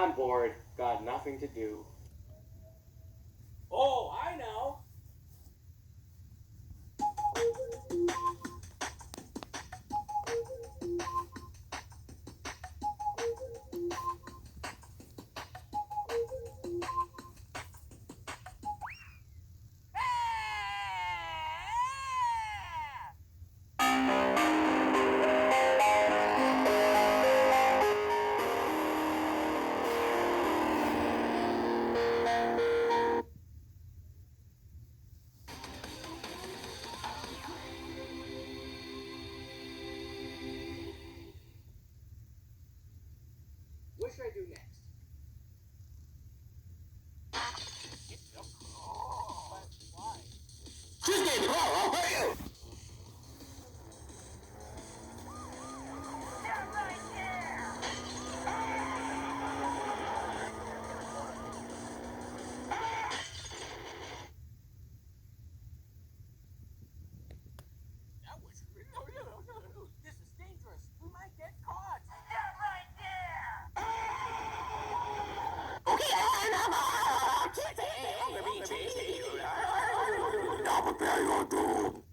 I'm bored. Got nothing to do. Oh, I know. What should I do next? Why? Cheesecake, I'll hurt you! That was really... This is dangerous. We might get caught. Okay, I'm cheesecake! I'm gonna be cheesecake! I'll prepare your doom!